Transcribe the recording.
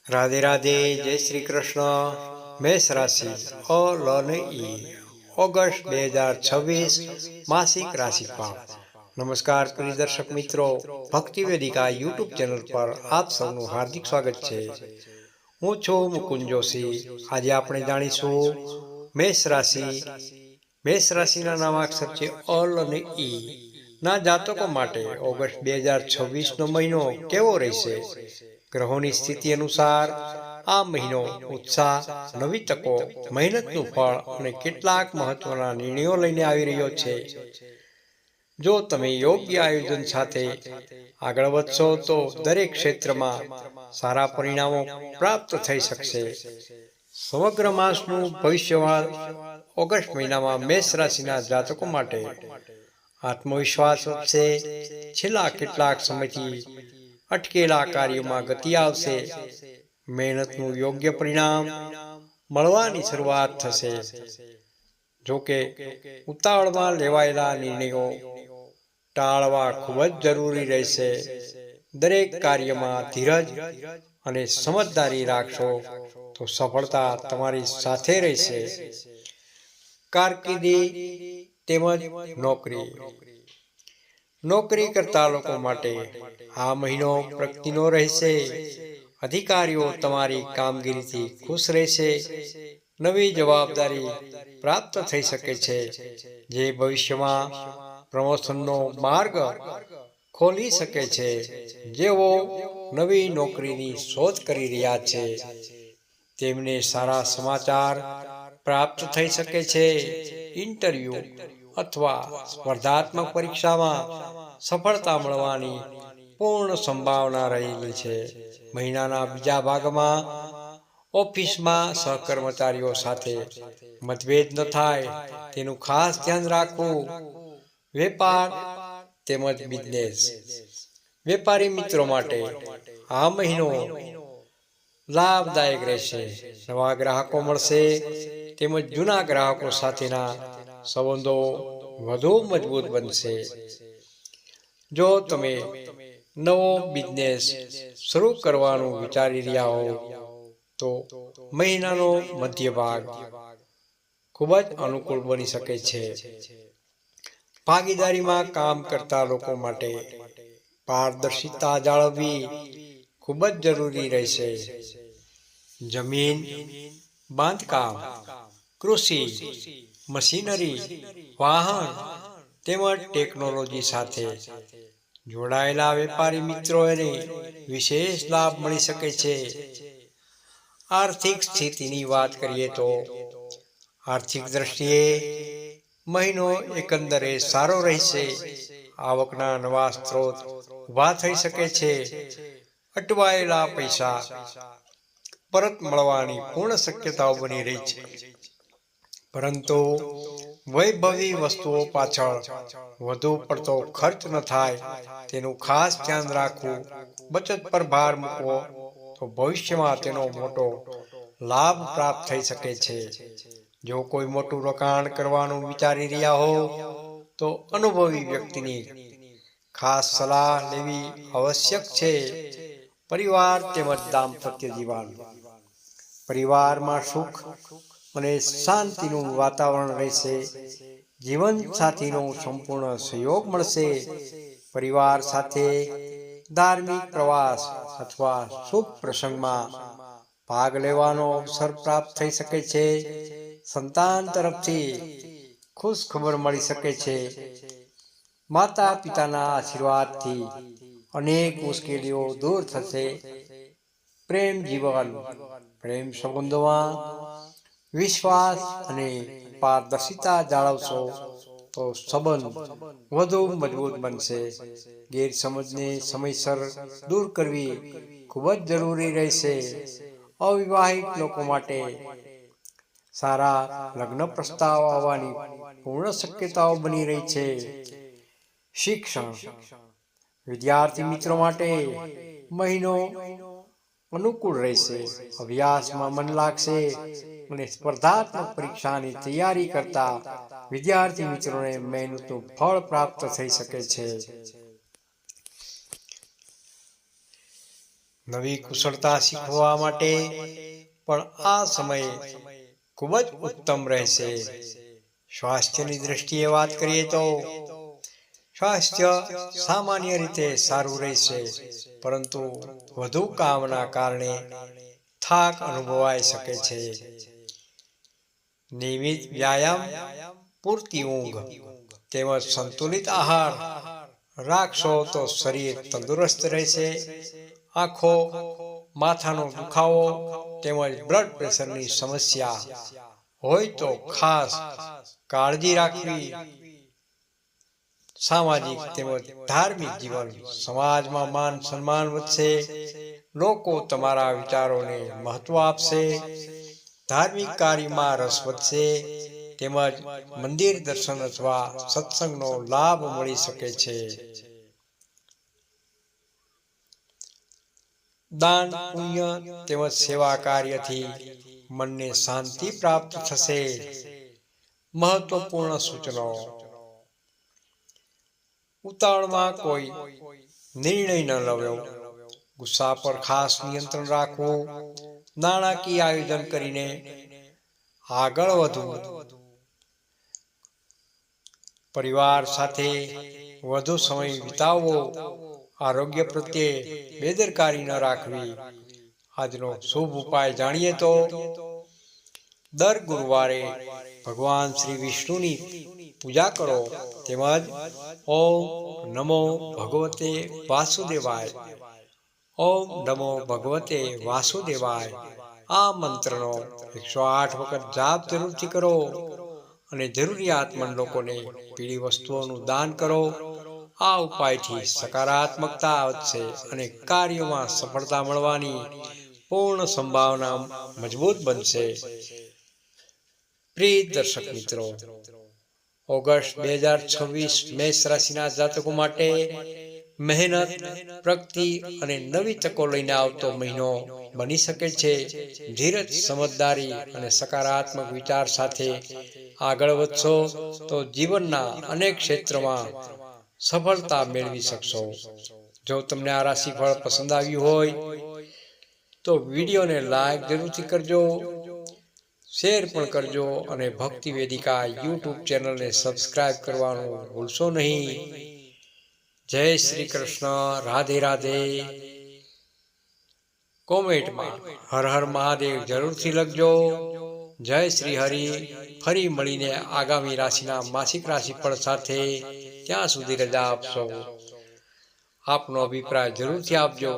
રાધે રાધે, જય શ્રી કૃષ્ણ. મેષ રાશિ ઓગસ્ટ 2026 માસિક રાશિફળ. નમસ્કાર પ્રિય દર્શક મિત્રો, ભક્તિ વેદિકા યુટ્યુબ ચેનલ પર આપ સૌનું હાર્દિક સ્વાગત છે. હું છું મુકુંદ જોશી. આજે આપણે જાણીશું મેષ રાશિના નામાક્ષર છે અલ અને ઈ ના જાતકો માટે ઓગસ્ટ 2026 નો મહિનો કેવો રહેશે. ગ્રહોની સ્થિતિ અનુસાર આ મહિનો ઉત્સાહ, નવી તકો, મહેનતનું ફળ અને કેટલાક મહત્વના નિર્ણયો લઈને આવી રહ્યો છે. જો તમે યોગ્ય આયોજન સાથે આગળ વધશો તો દરેક ક્ષેત્રમાં સારા પરિણામો પ્રાપ્ત થઈ શકશે. સમગ્ર માસનું ભવિષ્યવાળ ઓગસ્ટ મહિનામાં મેષ રાશિના જાતકો માટે આત્મવિશ્વાસ વધશે. છેલ્લા કેટલાક સમયથી અટકેલા કાર્યોમાં ગતિ આવશે. મહેનતનું યોગ્ય પરિણામ મળવાની શરૂઆત થશે. જોકે ઉતાવળમાં લેવાયેલા નિર્ણયો ટાળવા ખૂબ જ જરૂરી રહેશે. દરેક કાર્યમાં ધીરજ અને સમજદારી રાખશો તો સફળતા તમારી સાથે રહેશે. કારકિર્દી તેમજ નોકરી કરતા લોકો માટે આ મહિનો પ્રગતિનો રહેશે. અધિકારીઓ તમારી કામગીરીથી ખુશ રહેશે. નવી જવાબદારી પ્રાપ્ત થઈ શકે છે, જે ભવિષ્યમાં પ્રમોશનનો માર્ગ ખોલી શકે છે. જેઓ નવી નોકરીની શોધ કરી રહ્યા છે તેમને સારા સમાચાર પ્રાપ્ત થઈ શકે છે. ઇન્ટરવ્યુ અથવા સ્પર્ધાત્મક પરીક્ષામાં સફળતા મળવાની પૂર્ણ સંભાવના રહેલી છે. મહિનાના બીજા ભાગમાં ઓફિસમાં સહકર્મચારીઓ સાથે મતભેદ ન થાય તેનું ખાસ ધ્યાન રાખવું. વેપાર તેમજ બિઝનેસ. વેપારી મિત્રો માટે આ મહિનો લાભદાયક રહેશે. નવા ગ્રાહકો મળશે તેમજ જૂના ગ્રાહકો સાથેના સંબંધો વધુ મજબૂત બનશે. જો તમે નવો બિઝનેસ શરૂ કરવાનું વિચારી રહ્યા હો તો મહિનાનો મધ્ય ભાગ ખૂબ જ અનુકૂળ બની શકે છે. ભાગીદારીમાં કામ કરતા લોકો માટે પારદર્શિતા જાળવવી ખૂબ જ જરૂરી રહેશે. જમીન, બાંધકામ, કૃષિ, મશીનરી, વાહન તેમજ ટેકનોલોજી સાથે જોડાયેલા વેપારી મિત્રોને વિશેષ લાભ મળી શકે છે. આર્થિક સ્થિતિની વાત કરીએ તો આર્થિક દ્રષ્ટિએ મહિનો એકંદરે સારો રહેશે. આવકના નવા સ્ત્રોત ઊભા થઈ શકે છે. અટવાયેલા પૈસા પરત મળવાની પૂર્ણ શક્યતાઓ બની રહી છે. પરંતુ વૈભવી વસ્તુઓ પાછળ વધુ પડતો ખર્ચ ન થાય તેનું ખાસ ધ્યાન રાખવું. બચત પર ભાર મૂકવો તો ભવિષ્યમાં તેનો મોટો લાભ પ્રાપ્ત થઈ શકે છે. જો કોઈ મોટું રોકાણ કરવાનું વિચારી રહ્યા હો તો અનુભવી વ્યક્તિની ખાસ સલાહ લેવી આવશ્યક છે. પરિવાર તેમજ દાંપત્ય જીવન. પરિવારમાં સુખ અને શાંતિનું વાતાવરણ રહેશે. જીવન સાથીનો સંપૂર્ણ સહયોગ મળશે. પરિવાર સાથે ધાર્મિક પ્રવાસ અથવા શુભ પ્રસંગમાં ભાગ લેવાનો અવસર પ્રાપ્ત થઈ શકે છે. સંતાન તરફથી ખુશ ખબર મળી શકે છે. માતા પિતાના આશીર્વાદથી અનેક મુશ્કેલીઓ દૂર થશે. પ્રેમ જીવન. પ્રેમ સંબંધોમાં વિશ્વાસ અને પારદર્શિતા જાળવશો તો સંબંધ વધુ મજબૂત બનશે. ગેરસમજને સમયસર દૂર કરવી ખૂબ જ જરૂરી રહેશે. અવિવાહિત લોકો માટે સારા લગ્ન પ્રસ્તાવ આવવાની પૂર્ણ શક્યતાઓ બની રહી છે. શિક્ષણ. વિદ્યાર્થી મિત્રો માટે મહિનો અનુકૂળ રહેશે. અભ્યાસમાં મન લાગશે અને સ્પર્ધાત્મક પરીક્ષાની તૈયારી કરતા વિદ્યાર્થી મિત્રોને મહેનતનું ફળ પ્રાપ્ત થઈ શકે છે. નવી કુશળતા શીખવા માટે પણ આ સમય ખૂબ જ ઉત્તમ રહેશે. સ્વાસ્થ્યની દ્રષ્ટિએ વાત કરીએ તો સ્વાસ્થ્ય સામાન્ય રીતે સારું રહેશે, પરંતુ વધુ કામના કારણે થાક અનુભવાઈ શકે છે. નિયમિત વ્યાયામ, પૂરતી ઊંઘ તેમજ સંતુલિત આહાર રાખશો તો શરીર તંદુરસ્ત રહેશે. આંખો, માથાનો દુખાવો તેમજ બ્લડ પ્રેશરની સમસ્યા હોય તો ખાસ કાળજી રાખવી. સામાજિક તેમજ ધાર્મિક જીવન, સમાજમાં માન સન્માન વધશે. લોકો તમારા વિચારોને મહત્વ આપશે. ધાર્મિક કાર્યમાં રસ વધશે તેમજ મંદિર દર્શન અથવા સત્સંગનો લાભ મળી શકે છે. દાન, પુણ્ય તેમજ સેવા કાર્યથી મનને શાંતિ પ્રાપ્ત થશે. મહત્વપૂર્ણ સૂચનો: ઉતાવળમાં કોઈ નિર્ણય ન લેવો. ગુસ્સા પર ખાસ નિયંત્રણ રાખવું. નાણાકીય આયોજન કરીને આગળ વધવું. પરિવાર સાથે વધુ સમય વિતાવવો. આરોગ્ય પ્રત્યે બેદરકારી ન રાખવી. આજનો શુભ ઉપાય જાણીએ તો દર ગુરુવારે ભગવાન શ્રી વિષ્ણુની પૂજા કરો તેમજ ઓમ નમો ભગવતે વાસુદેવાય, ઓમ નમો ભગવતે વાસુદેવાય આ મંત્રનો 108 વખત જાપ જરૂરથી કરો અને જરૂરિયાતમંદ લોકોને પીળી વસ્તુઓનું દાન કરો. આ ઉપાયથી સકારાત્મકતા વધશે અને કાર્યોમાં સફળતા મળવાની પૂર્ણ સંભાવના મજબૂત બનશે. પ્રિય દર્શક મિત્રો, ઓગસ્ટ 2026 મેષ રાશિના જાતકો માટે મહેનત, પ્રગતિ અને નવી તકો લઈને આવતો મહિનો બની શકે છે. ધીરજ, સમજદારી અને સકારાત્મક વિચાર સાથે આગળ વધશો તો જીવનના અનેક ક્ષેત્રોમાં સફળતા મેળવી શકશો. જો તમને આ રાશિફળ પસંદ આવ્યું હોય તો વિડીયોને લાઈક જરૂરથી કરજો, શેર પણ કરજો અને ભક્તિ વેદિકા યુટ્યુબ ચેનલને સબસ્ક્રાઇબ કરવાનું ભૂલશો નહીં. જય શ્રી કૃષ્ણ. રાધે રાધે. કોમેન્ટમાં હર હર મહાદેવ જરૂરથી લખજો. જય શ્રી હરિ. ફરી મળીને આગામી રાશિના માસિક રાશિફળ સાથે. ત્યાં સુધી રજા આપશો. આપનો અભિપ્રાય જરૂરથી આપજો.